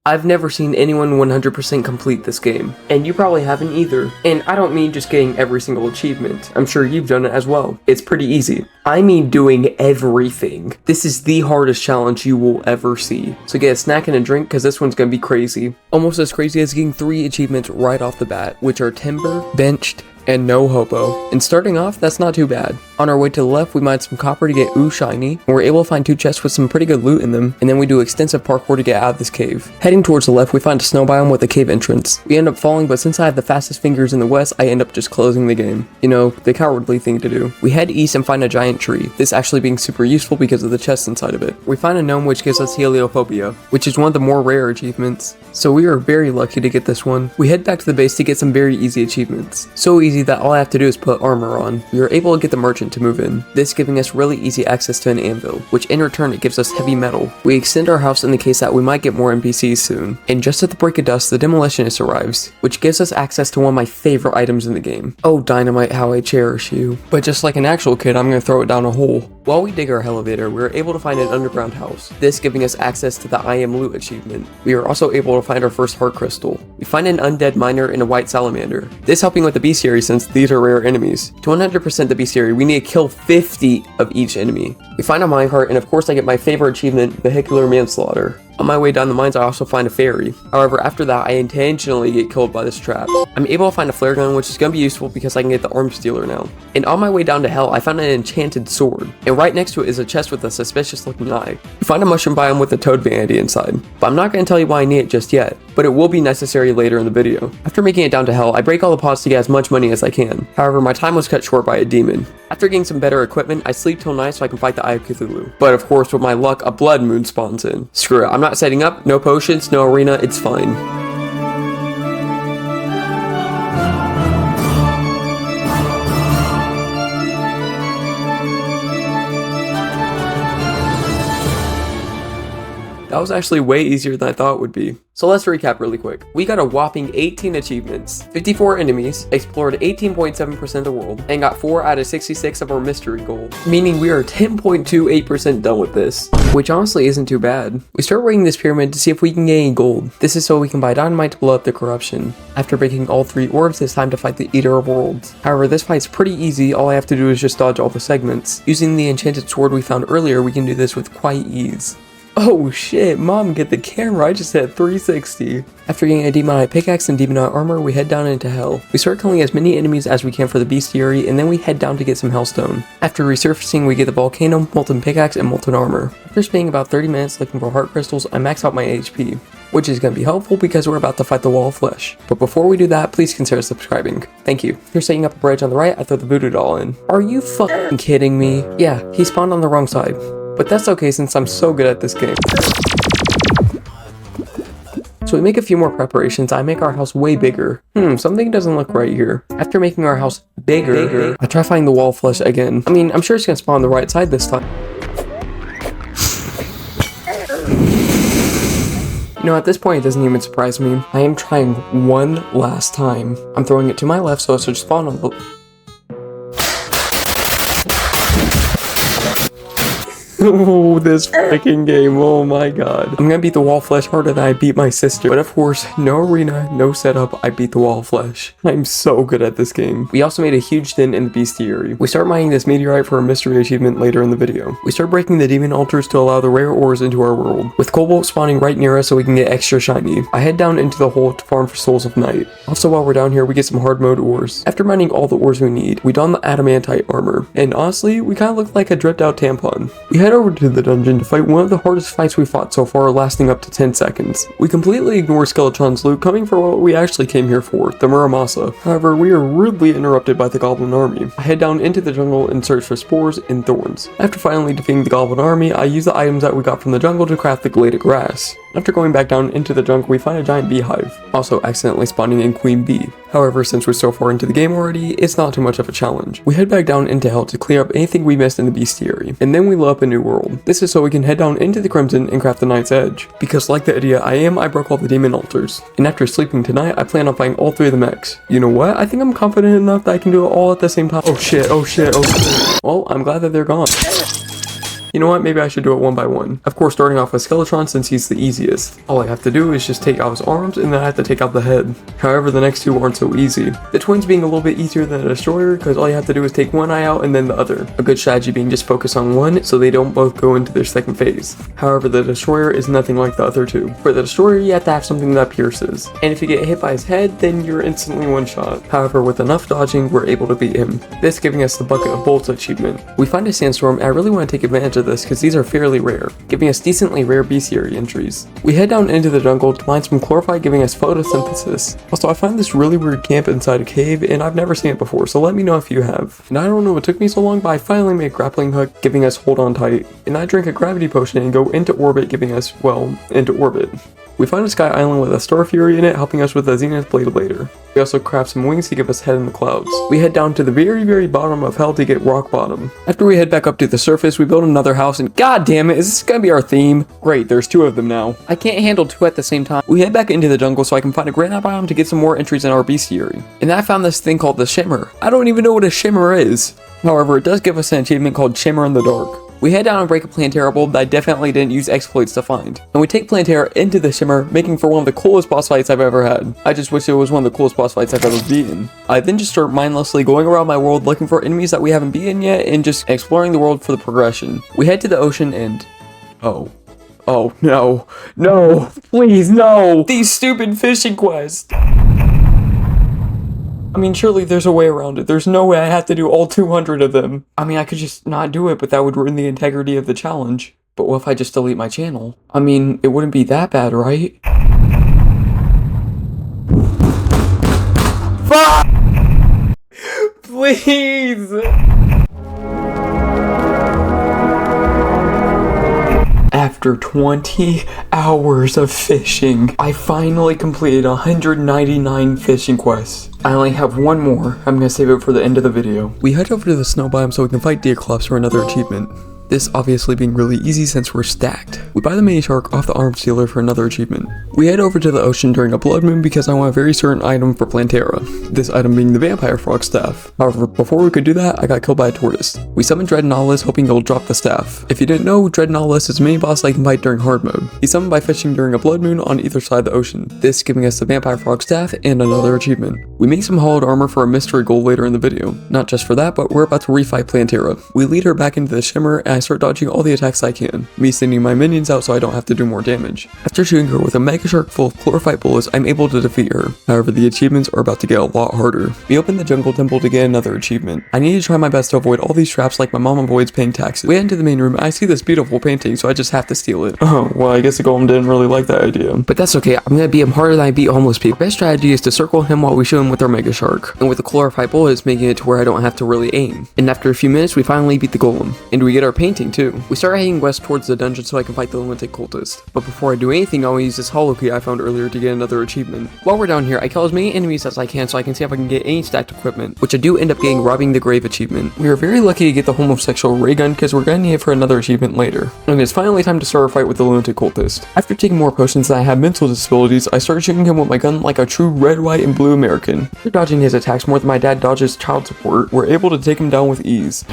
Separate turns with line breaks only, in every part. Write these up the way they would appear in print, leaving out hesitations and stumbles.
I've never seen anyone 100% complete this game, and you probably haven't either. And I don't mean just getting every single achievement. I'm sure you've done it as well. It's pretty easy. I mean doing everything. This is the hardest challenge you will ever see. So get a snack and a drink because this one's gonna be crazy. Almost as crazy as getting 3 achievements right off the bat, which are Timber, Benched, and No Hobo. And starting off, that's not too bad. On our way to the left, we mined some copper to get Ooh Shiny, and we're able to find 2 chests with some pretty good loot in them, and then we do extensive parkour to get out of this cave. Heading towards the left, we find a snow biome with a cave entrance. We end up falling, but since I have the fastest fingers in the west, I end up just closing the game. You know, the cowardly thing to do. We head east and find a giant tree, this actually being super useful because of the chest inside of it. We find a gnome which gives us heliophobia, which is one of the more rare achievements, so we are very lucky to get this one. We head back to the base to get some very easy achievements. So easy that all I have to do is put armor on. We are able to get the merchant to move in, this giving us really easy access to an anvil, which in return it gives us heavy metal. We extend our house in the case that we might get more NPCs soon, and just at the break of dusk the demolitionist arrives, which gives us access to one of my favorite items in the game. Oh dynamite, how I cherish you. But just like an actual kid, I'm gonna throw it down a hole. While we dig our elevator, we are able to find an underground house, this giving us access to the I Am Loot achievement. We are also able to find our first heart crystal. We find an undead miner and a white salamander, this helping with the bestiary since these are rare enemies. To 100% the bestiary, we need to kill 50 of each enemy. We find a minecart, and of course I get my favorite achievement, vehicular manslaughter. On my way down the mines, I also find a fairy. However, after that, I intentionally get killed by this trap. I'm able to find a flare gun, which is going to be useful because I can get the arm stealer now. And on my way down to hell, I found an enchanted sword. And right next to it is a chest with a suspicious looking eye. We find a mushroom biome with a toad vanity inside. But I'm not going to tell you why I need it just yet, but it will be necessary later in the video. After making it down to hell, I break all the pots to get as much money as I can. However, my time was cut short by a demon. After getting some better equipment, I sleep till night so I can fight the Eye of Cthulhu. But of course, with my luck, a blood moon spawns in. Screw it, I'm not setting up, no potions, no arena, it's fine. That was actually way easier than I thought it would be. So let's recap really quick. We got a whopping 18 achievements, 54 enemies, explored 18.7% of the world, and got 4 out of 66 of our mystery goals, meaning we are 10.28% done with this, which honestly isn't too bad. We start raiding this pyramid to see if we can gain gold. This is so we can buy dynamite to blow up the corruption. After breaking all 3 orbs, it's time to fight the Eater of Worlds. However, this fight's pretty easy, all I have to do is just dodge all the segments. Using the enchanted sword we found earlier, we can do this with quite ease. Oh shit, mom, get the camera, I just hit 360. After getting a demonite pickaxe and demonite armor, we head down into hell. We start killing as many enemies as we can for the bestiary, and then we head down to get some hellstone. After resurfacing, we get the volcano, molten pickaxe, and molten armor. After spending about 30 minutes looking for heart crystals, I max out my HP, which is going to be helpful because we're about to fight the wall of flesh. But before we do that, please consider subscribing. Thank you. If you're setting up a bridge on the right, I throw the voodoo doll in. Are you fucking kidding me? Yeah, he spawned on the wrong side. But that's okay since I'm so good at this game. So we make a few more preparations. I make our house way bigger. Something doesn't look right here. After making our house bigger, I try finding the wall of flesh again. I mean, I'm sure it's gonna spawn on the right side this time. You know, at this point, it doesn't even surprise me. I am trying one last time. I'm throwing it to my left so it should spawn on the... Oh, this freaking game, oh my god. I'm gonna beat the wall of flesh harder than I beat my sister. But of course, no arena, no setup, I beat the wall of flesh. I'm so good at this game. We also made a huge dent in the bestiary. We start mining this meteorite for a mystery achievement later in the video. We start breaking the demon altars to allow the rare ores into our world, with cobalt spawning right near us so we can get extra shiny. I head down into the hole to farm for souls of night. Also, while we're down here, we get some hard mode ores. After mining all the ores we need, we don the adamantite armor. And honestly, we kind of look like a dripped out tampon. We head over to the dungeon to fight one of the hardest fights we fought so far, lasting up to 10 seconds. We completely ignore Skeletron's loot, coming for what we actually came here for, the Muramasa. However, we are rudely interrupted by the Goblin Army. I head down into the jungle and search for spores and thorns. After finally defeating the Goblin Army, I use the items that we got from the jungle to craft the Glade Grass. After going back down into the jungle, we find a giant beehive, also accidentally spawning in Queen Bee. However, since we're so far into the game already, it's not too much of a challenge. We head back down into hell to clear up anything we missed in the bestiary, and then we load up a new world. This is so we can head down into the Crimson and craft the Night's Edge. Because like the idiot I broke all the demon altars. And after sleeping tonight, I plan on fighting all 3 of the mechs. You know what? I think I'm confident enough that I can do it all at the same time. Oh shit, oh shit, oh shit. Well, I'm glad that they're gone. you know what, maybe I should do it one by one. Of course, starting off with Skeletron since he's the easiest. All I have to do is just take out his arms and then I have to take out the head. However, the next two aren't so easy. The twins being a little bit easier than a destroyer because all you have to do is take one eye out and then the other. A good strategy being just focus on one so they don't both go into their second phase. However, the destroyer is nothing like the other two. For the destroyer, you have to have something that pierces. And if you get hit by his head, then you're instantly one shot. However, with enough dodging, we're able to beat him. This giving us the Bucket of Bolts achievement. We find a sandstorm and I really want to take advantage of this because these are fairly rare, giving us decently rare bestiary entries. We head down into the jungle to mine some chlorophyte, giving us photosynthesis. Also, I find this really weird camp inside a cave and I've never seen it before, so let me know if you have. And I don't know what took me so long, but I finally made a grappling hook, giving us hold on tight. And I drink a gravity potion and go into orbit, giving us, well, into orbit. We find a sky island with a star fury in it, helping us with a zenith blade later. We also craft some wings to give us head in the clouds. We head down to the very bottom of hell to get rock bottom. After we head back up to the surface, we build another house and god damn it, is this gonna be our theme? Great, there's two of them now. I can't handle two at the same time. We head back into the jungle so I can find a granite biome to get some more entries in our bestiary. And I found this thing called the shimmer. I don't even know what a shimmer is. However, it does give us an achievement called Shimmer in the Dark. We head down and break a Plantera bulb that I definitely didn't use exploits to find. And we take Plantera into the Shimmer, making for one of the coolest boss fights I've ever had. I just wish it was one of the coolest boss fights I've ever beaten. I then just start mindlessly going around my world looking for enemies that we haven't beaten yet and just exploring the world for the progression. We head to the ocean and... oh no, please no! These stupid fishing quests! I mean, surely there's a way around it. There's no way I have to do all 200 of them. I mean, I could just not do it, but that would ruin the integrity of the challenge. But what if I just delete my channel? I mean, it wouldn't be that bad, right? Fuck! Please! After 20 hours of fishing, I finally completed 199 fishing quests. I only have one more. I'm gonna save it for the end of the video. We head over to the snow biome so we can fight Deaclops for another achievement. This obviously being really easy since we're stacked. We buy the mini shark off the arms dealer for another achievement. We head over to the ocean during a blood moon because I want a very certain item for Plantera. This item being the vampire frog staff. However, before we could do that, I got killed by a tortoise. We summoned Dread Nautilus hoping he'll drop the staff. If you didn't know, Dread Nautilus is a mini boss I can fight during hard mode. He's summoned by fishing during a blood moon on either side of the ocean. This giving us the vampire frog staff and another achievement. We make some hollowed armor for a mystery goal later in the video. Not just for that, but we're about to refight Plantera. We lead her back into the shimmer and I start dodging all the attacks I can, me sending my minions out so I don't have to do more damage. After shooting her with a mega shark full of chlorophyte bullets, I'm able to defeat her. However, the achievements are about to get a lot harder. We open the jungle temple to get another achievement. I need to try my best to avoid all these traps like my mom avoids paying taxes. We head into the main room and I see this beautiful painting, so I just have to steal it. Oh, well, I guess the golem didn't really like that idea. But that's okay, I'm gonna beat him harder than I beat homeless people. Best strategy is to circle him while we shoot him with our mega shark. And with the chlorophyte bullets, making it to where I don't have to really aim. And after a few minutes, we finally beat the golem. And we get our painting too. We start heading west towards the dungeon so I can fight the lunatic cultist. But before I do anything, I want to use this hollow key I found earlier to get another achievement. While we're down here, I kill as many enemies as I can so I can see if I can get any stacked equipment, which I do end up getting robbing the grave achievement. We are very lucky to get the homosexual ray gun because we're going to need it for another achievement later. And it's finally time to start a fight with the lunatic cultist. After taking more potions than I have mental disabilities, I started shooting him with my gun like a true red, white, and blue American. After dodging his attacks more than my dad dodges child support, we're able to take him down with ease.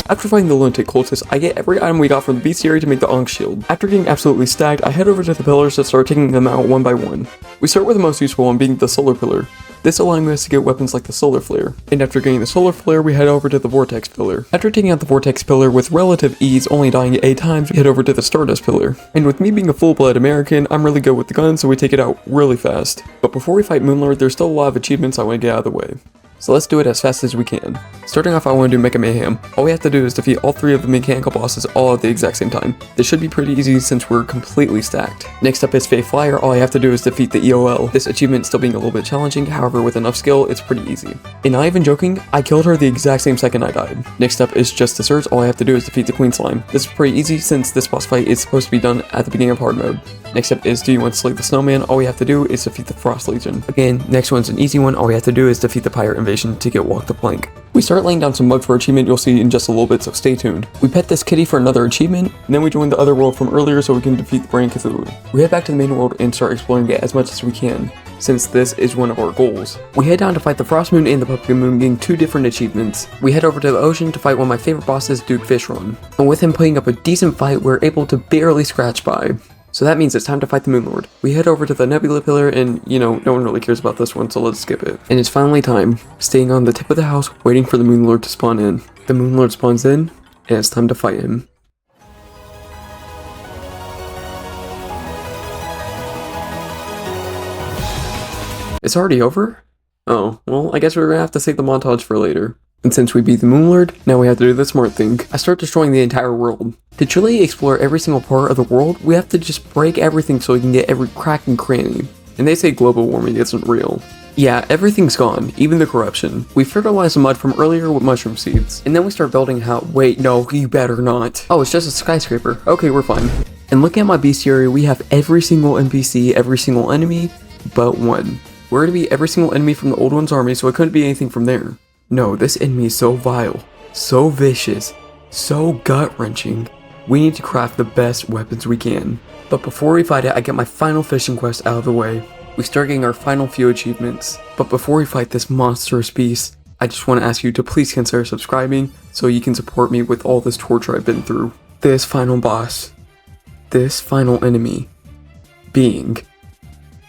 After fighting the lunatic cultist, I get every item we got from the bestiary to make the Ankh shield. After getting absolutely stacked, I head over to the pillars to start taking them out one by one. We start with the most useful one being the solar pillar. This allowing us to get weapons like the solar flare. And after getting the solar flare, we head over to the vortex pillar. After taking out the vortex pillar with relative ease, only dying 8 times, we head over to the stardust pillar. And with me being a full-blood American, I'm really good with the gun, so we take it out really fast. But before we fight Moonlord, there's still a lot of achievements I want to get out of the way. So let's do it as fast as we can. Starting off, I want to do Mecha Mayhem. All we have to do is defeat all 3 of the mechanical bosses all at the exact same time. This should be pretty easy since we're completely stacked. Next up is Fae Flyer. All I have to do is defeat the EOL. This achievement still being a little bit challenging, however with enough skill, it's pretty easy. And not even joking, I killed her the exact same second I died. Next up is Justice Surge. All I have to do is defeat the Queen Slime. This is pretty easy since this boss fight is supposed to be done at the beginning of hard mode. Next up is Do You Want to Slay the Snowman? All we have to do is defeat the Frost Legion. Again, next one's an easy one. All we have to do is defeat the Pirate Invasion to get Walk the Plank. We start laying down some mud for achievement you'll see in just a little bit, so stay tuned. We pet this kitty for another achievement, and then we join the other world from earlier so we can defeat the Brain Cthulhu. We head back to the main world and start exploring it as much as we can. since this is one of our goals. We head down to fight the Frost Moon and the Pumpkin Moon, getting 2 different achievements. We head over to the ocean to fight one of my favorite bosses, Duke Fishron. And with him putting up a decent fight, we're able to barely scratch by. So that means it's time to fight the Moon Lord. We head over to the Nebula Pillar and, no one really cares about this one, so let's skip it. And it's finally time, staying on the tip of the house, waiting for the Moon Lord to spawn in. The Moon Lord spawns in, and it's time to fight him. It's already over? Oh, well, I guess we're gonna have to save the montage for later. And since we beat the Moon Lord, now we have to do the smart thing. I start destroying the entire world. To truly explore every single part of the world, we have to just break everything so we can get every crack and cranny. And they say global warming isn't real. Yeah, everything's gone, even the corruption. We fertilize the mud from earlier with mushroom seeds. And then we start building how- wait, no, you better not. Oh, it's just a skyscraper. Okay, we're fine. And looking at my bestiary, we have every single NPC, every single enemy, but one. We're to be every single enemy from the old one's army, so it couldn't be anything from there. No, this enemy is so vile, so vicious, so gut-wrenching. We need to craft the best weapons we can. But before we fight it, I get my final fishing quest out of the way. We start getting our final few achievements. But before we fight this monstrous beast, I just want to ask you to please consider subscribing so you can support me with all this torture I've been through. This final boss, this final enemy, being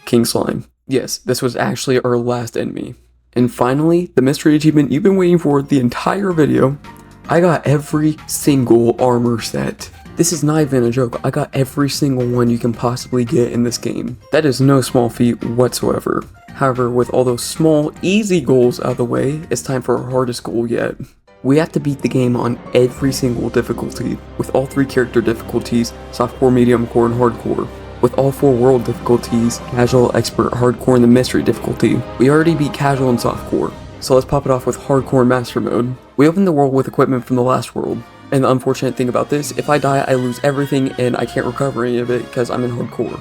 King Slime. Yes, this was actually our last enemy. And finally, the mystery achievement you've been waiting for the entire video. I got every single armor set. This is not even a joke, I got every single one you can possibly get in this game. That is no small feat whatsoever. However, with all those small, easy goals out of the way, it's time for our hardest goal yet. We have to beat the game on every single difficulty, with all 3 character difficulties, softcore, medium core, and hardcore. With all 4 world difficulties, casual, expert, hardcore, and the mystery difficulty. We already beat casual and softcore, so let's pop it off with hardcore and master mode. We open the world with equipment from the last world, and the unfortunate thing about this, if I die I lose everything and I can't recover any of it because I'm in hardcore.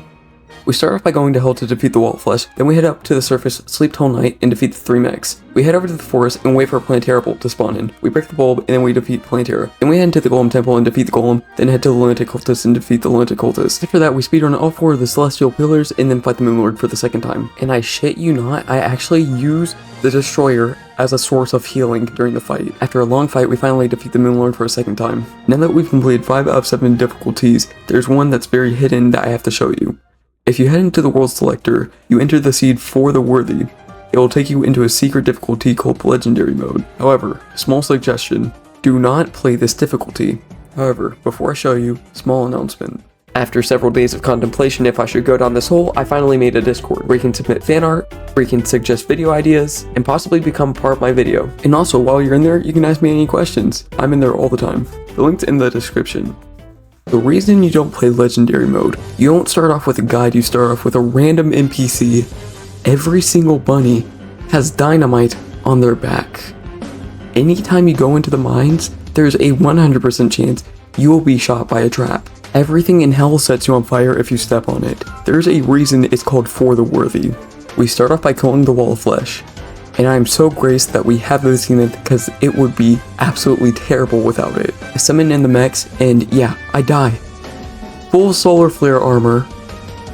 We start off by going to hell to defeat the Wall of Flesh, then we head up to the surface, sleep till night, and defeat the 3 mechs. We head over to the forest and wait for a Planetara bolt to spawn in. We break the bulb, and then we defeat Planetara. Then we head into the Golem Temple and defeat the Golem, then head to the Lunatic Cultist and defeat the Lunatic Cultist. After that, we speedrun all 4 of the Celestial Pillars, and then fight the Moon Lord for the 2nd time. And I shit you not, I actually use the Destroyer as a source of healing during the fight. After a long fight, we finally defeat the Moon Lord for a 2nd time. Now that we've completed 5 out of 7 difficulties, there's one that's very hidden that I have to show you. If you head into the world selector, you enter the seed for the worthy. It will take you into a secret difficulty called legendary mode. However, small suggestion, do not play this difficulty. However, before I show you, small announcement. After several days of contemplation if I should go down this hole, I finally made a Discord where you can submit fan art, where you can suggest video ideas, and possibly become part of my video. And also, while you're in there, you can ask me any questions. I'm in there all the time. The link's in the description. The reason you don't play legendary mode, you don't start off with a guide, you start off with a random NPC. Every single bunny has dynamite on their back. Anytime you go into the mines, there's a 100% chance you will be shot by a trap. Everything in hell sets you on fire if you step on it. There's a reason it's called For the Worthy. We start off by killing the Wall of Flesh. And I am so graced that we have this unit because it would be absolutely terrible without it. I summon in the mechs and yeah, I die. Full solar flare armor,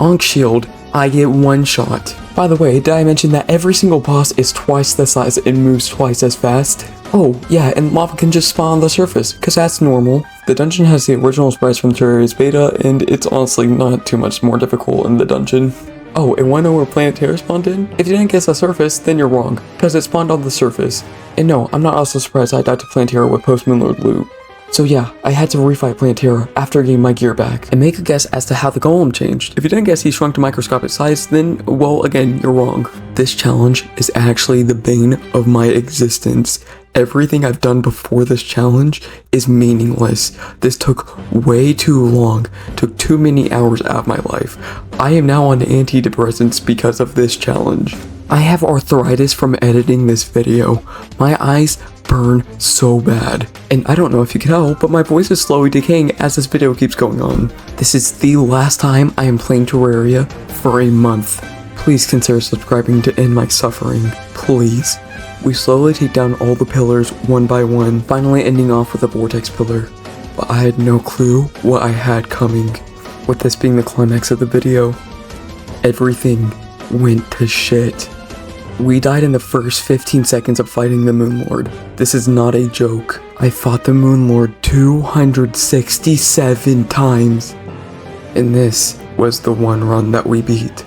Ankh shield, I get 1 shot. By the way, did I mention that every single boss is twice the size and moves twice as fast? Oh yeah, and lava can just spawn on the surface, cause that's normal. The dungeon has the original sprites from Terraria's beta, and it's honestly not too much more difficult in the dungeon. Oh, and wanna know where Planetara spawned in? If you didn't guess the surface, then you're wrong, because it spawned on the surface. And no, I'm not also surprised I died to Planetara with post-Moon Lord loot. So yeah, I had to refight Planetara after getting my gear back, and make a guess as to how the golem changed. If you didn't guess he shrunk to microscopic size, then, well, again, you're wrong. This challenge is actually the bane of my existence. Everything I've done before this challenge is meaningless. This took way too long, took too many hours out of my life. I am now on antidepressants because of this challenge. I have arthritis from editing this video. My eyes burn so bad. And I don't know if you can tell, but my voice is slowly decaying as this video keeps going on. This is the last time I am playing Terraria for a month. Please consider subscribing to end my suffering, please. We slowly take down all the pillars one by one, finally ending off with a vortex pillar. But I had no clue what I had coming. With this being the climax of the video, everything went to shit. We died in the first 15 seconds of fighting the Moon Lord. This is not a joke. I fought the Moon Lord 267 times. And this was the one run that we beat.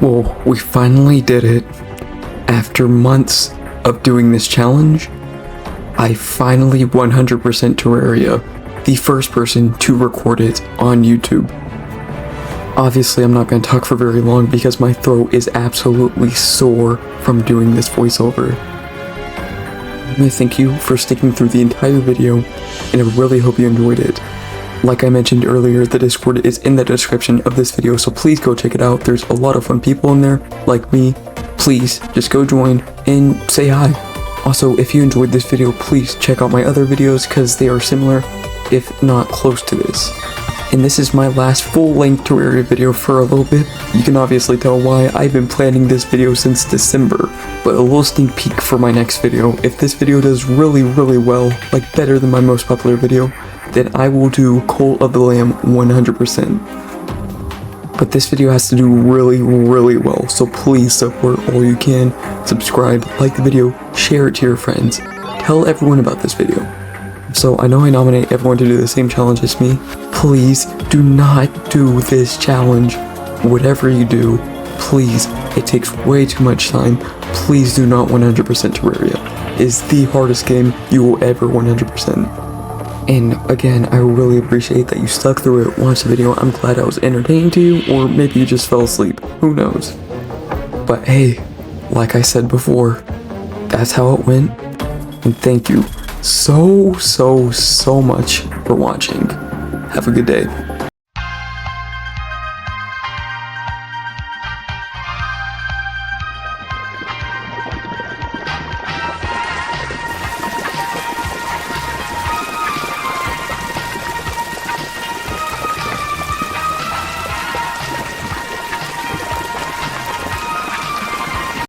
Well, we finally did it. After months of doing this challenge, I finally 100% Terraria, the first person to record it on YouTube. Obviously, I'm not going to talk for very long because my throat is absolutely sore from doing this voiceover. I want to thank you for sticking through the entire video, and I really hope you enjoyed it. Like I mentioned earlier, the Discord is in the description of this video, so please go check it out. There's a lot of fun people in there, like me. Please, just go join and say hi. Also, if you enjoyed this video, please check out my other videos because they are similar, if not close to this. And this is my last full-length Terraria video for a little bit. You can obviously tell why I've been planning this video since December. But a little sneak peek for my next video. If this video does really well, like better than my most popular video, then I will do Cult of the Lamb 100%. But this video has to do really well, so please support all you can. Subscribe, like the video, share it to your friends. Tell everyone about this video. So I know I nominate everyone to do the same challenge as me. Please do not do this challenge. Whatever you do, please, it takes way too much time. Please do not 100% Terraria. It's the hardest game you will ever 100%. And again, I really appreciate that you stuck through it, watched the video. I'm glad I was entertaining to you, or maybe you just fell asleep. Who knows? But hey, like I said before, that's how it went. And thank you so much for watching. Have a good day.